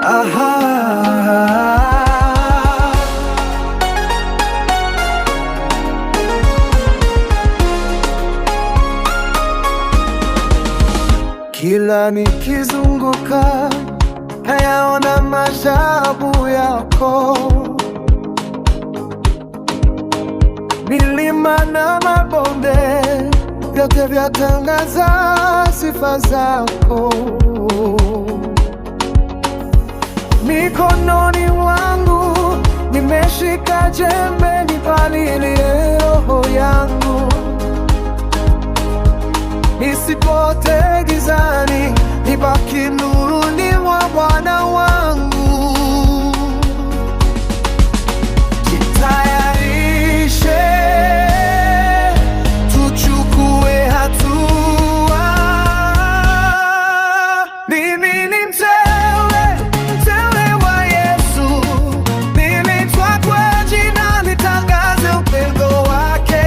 aha. Kila nikizunguka nayaona maajabu yako, milima na mabonde vyote vyatangaza sifa zako. Mikononi mwangu nimeshika jembe, nipalilie roho yangu, nisipotee gizani, nibaki nuruni mwa Bwana wangu. Jitayarishe, tuchukue hatua. Mimi ni mteule wa Yesu, nimeitwa kwa jina, nitangaze upendo wake.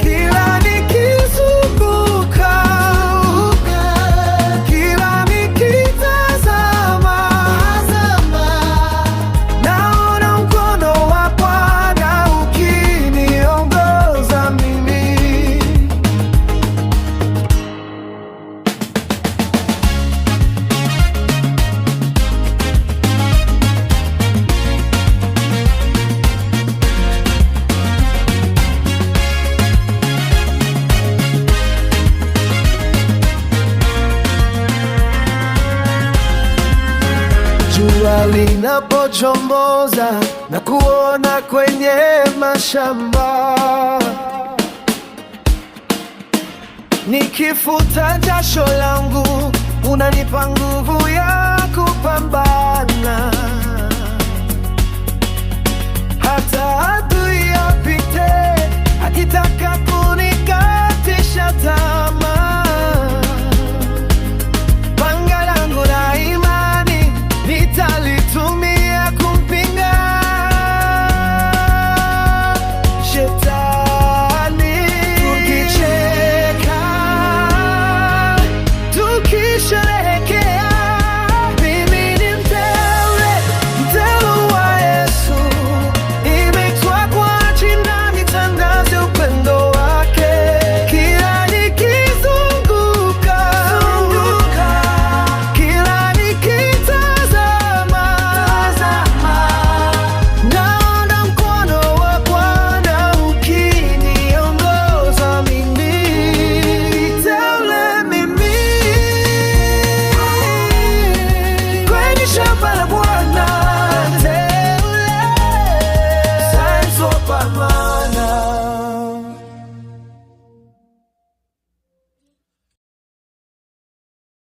Kila nikizunguka, kila nikitazama, naona mkono wa Bwana ukiniongoza mimi. Jua linapochomoza na kuona kwenye mashamba, nikifuta jasho langu, unanipa nguvu ya kupambana. Hata adui apite akitaka